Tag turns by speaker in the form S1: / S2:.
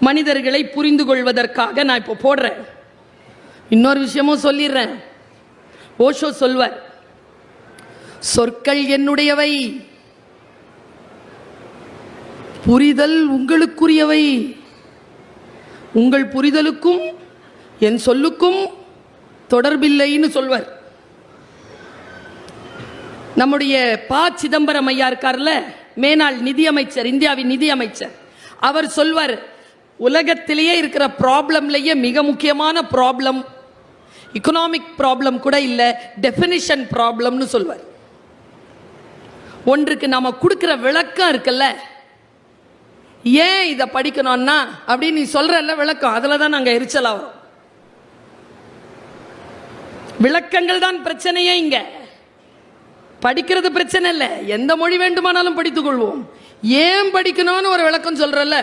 S1: மனிதர்களை புரிந்து கொள்வதற்காக நான் இப்போ போடுறேன். இன்னொரு விஷயமும் சொல்லிடுறேன். ஓஷோ சொல்வார், சொற்கள் என்னுடையவை, புரிதல் உங்களுக்குரியவை. உங்கள் புரிதலுக்கும் என் சொல்லுக்கும் தொடர்பில்லைன்னு சொல்வார். நம்முடைய ப. சிதம்பரம் ஐயா இருக்கார்ல, மேனாள் நிதியமைச்சர், இந்தியாவின் நிதியமைச்சர், அவர் சொல்வார், உலகத்திலேயே இருக்கிற ப்ராப்ளம்லேயே மிக முக்கியமான ப்ராப்ளம் எக்கனாமிக் ப்ராப்ளம் கூட இல்லை, டெஃபினிஷன் ப்ராப்ளம்னு சொல்வார். ஒன்றுக்கு நாம கொடுக்குற விளக்கம் இருக்குல்ல, ஏன் இதை படிக்கணும்னா அப்படின்னு நீ சொல்றல்ல விளக்கம், அதில் தான் நாங்கள் எரிச்சலாகிறோம். விளக்கங்கள் தான் பிரச்சனையே. இங்க படிக்கிறது பிரச்சனை இல்லை, எந்த மொழி வேண்டுமானாலும் படித்துக் கொள்வோம். ஏன் படிக்கணும்னு ஒரு விளக்கம் சொல்றல்ல,